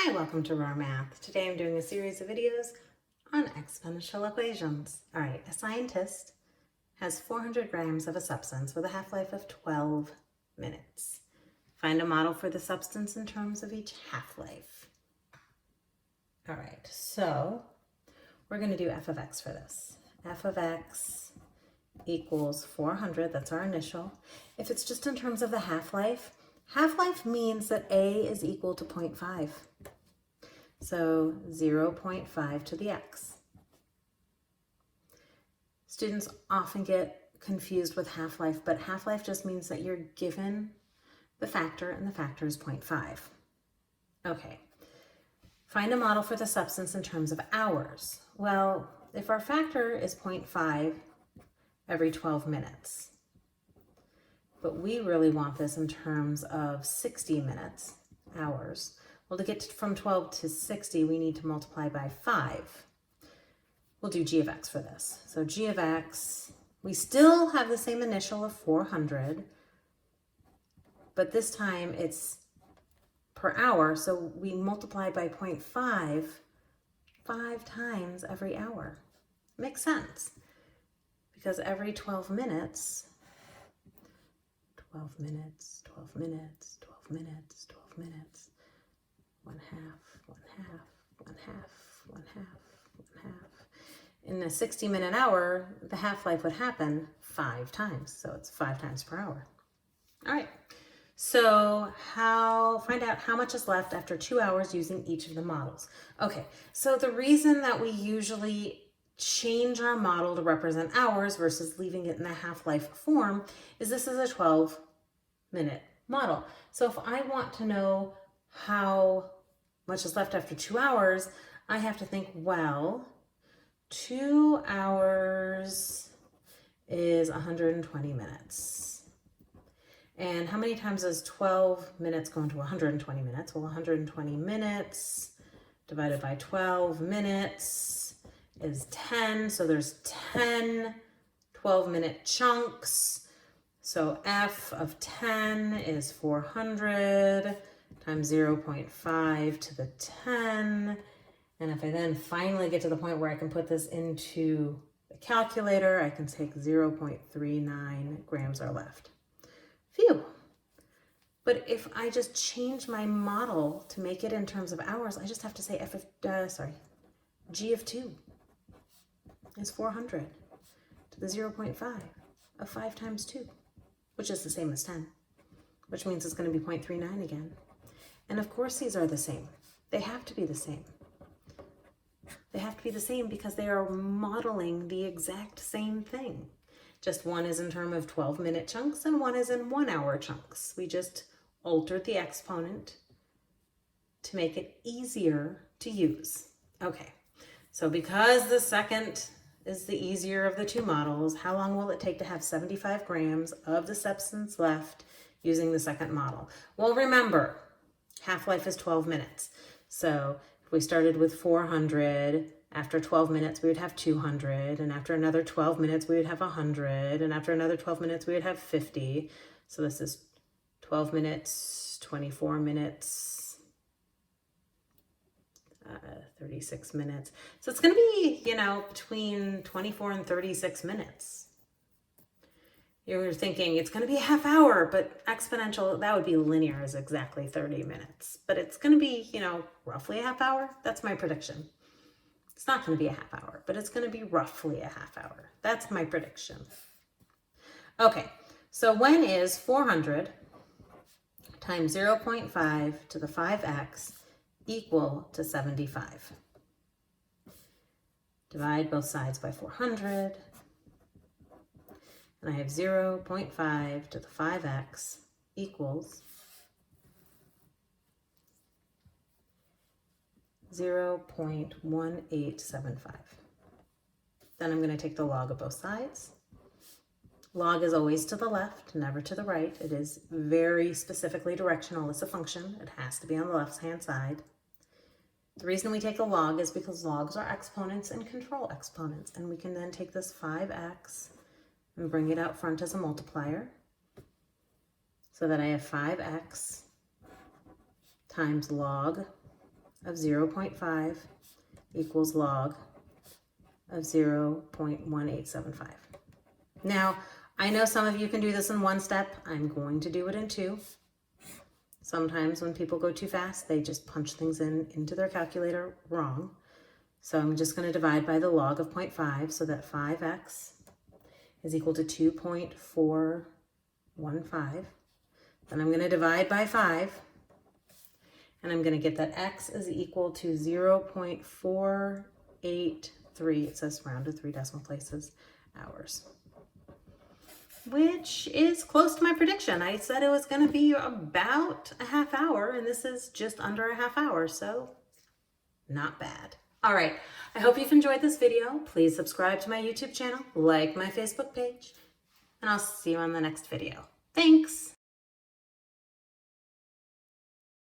Hi, welcome to Raw Math. Today I'm doing a series of videos on exponential equations. All right, a scientist has 400 grams of a substance with a half-life of 12 minutes. Find a model for the substance in terms of each half-life. All right, so we're going to do f of x for this. F of x equals 400, that's our initial. If it's just in terms of the half-life means that a is equal to 0.5. So 0.5 to the x. Students often get confused with half-life, but half-life just means that you're given the factor and the factor is 0.5. Okay, find a model for the substance in terms of hours. Well, if our factor is 0.5 every 12 minutes, but we really want this in terms of 60 minutes, hours. Well, to get from 12 to 60, we need to multiply by 5. We'll do g of x for this. So g of x, we still have the same initial of 400, but this time it's per hour, so we multiply by 0.5 5 times every hour. Makes sense, because every 12 minutes, 12 minutes, 12 minutes, 12 minutes, 12 minutes, 1 half, 1 half, 1 half, 1 half, 1 half. In a 60-minute hour, the half-life would happen 5 times. So it's 5 times per hour. All right. So find out how much is left after 2 hours using each of the models. Okay. So the reason that we usually change our model to represent hours versus leaving it in the half-life form is this is a 12-minute model. So if I want to know how much is left after 2 hours, I have to think, well, 2 hours is 120 minutes. And how many times does 12 minutes go into 120 minutes? Well, 120 minutes divided by 12 minutes is 10. So there's 10 12-minute chunks. So f of 10 is 400 times 0.5 to the 10. And if I then finally get to the point where I can put this into the calculator, I can take 0.39 grams are left. Phew. But if I just change my model to make it in terms of hours, I just have to say g of 2 is 400 to the 0.5 of 5 times 2, which is the same as 10, which means it's going to be 0.39 again. And of course these are the same. They have to be the same. They have to be the same because they are modeling the exact same thing. Just one is in terms of 12-minute chunks and one is in 1-hour chunks. We just altered the exponent to make it easier to use. Okay, so because the second is the easier of the two models, how long will it take to have 75 grams of the substance left using the second model? Well, remember, half-life is 12 minutes. So if we started with 400, after 12 minutes, we would have 200. And after another 12 minutes, we would have 100. And after another 12 minutes, we would have 50. So this is 12 minutes, 24 minutes, 36 minutes. So it's going to be, between 24 and 36 minutes. You're thinking it's going to be a half hour, but exponential, that would be linear, is exactly 30 minutes. But it's going to be, roughly a half hour. That's my prediction. It's not going to be a half hour, but it's going to be roughly a half hour. That's my prediction. Okay, so when is 400 times 0.5 to the 5x equal to 75? Divide both sides by 400. And I have 0.5 to the 5x equals 0.1875. Then I'm going to take the log of both sides. Log is always to the left, never to the right. It is very specifically directional. It's a function. It has to be on the left-hand side. The reason we take a log is because logs are exponents and control exponents. And we can then take this 5x and bring it out front as a multiplier so that I have 5x times log of 0.5 equals log of 0.1875. Now, I know some of you can do this in one step. I'm going to do it in two. Sometimes when people go too fast, they just punch things into their calculator wrong. So I'm just going to divide by the log of 0.5 so that 5x is equal to 2.415. Then I'm going to divide by 5, and I'm going to get that x is equal to 0.483. It says round to 3 decimal places, hours, which is close to my prediction. I said it was going to be about a half hour, and this is just under a half hour, so not bad. All right, I hope you've enjoyed this video. Please subscribe to my YouTube channel, like my Facebook page, and I'll see you on the next video. Thanks.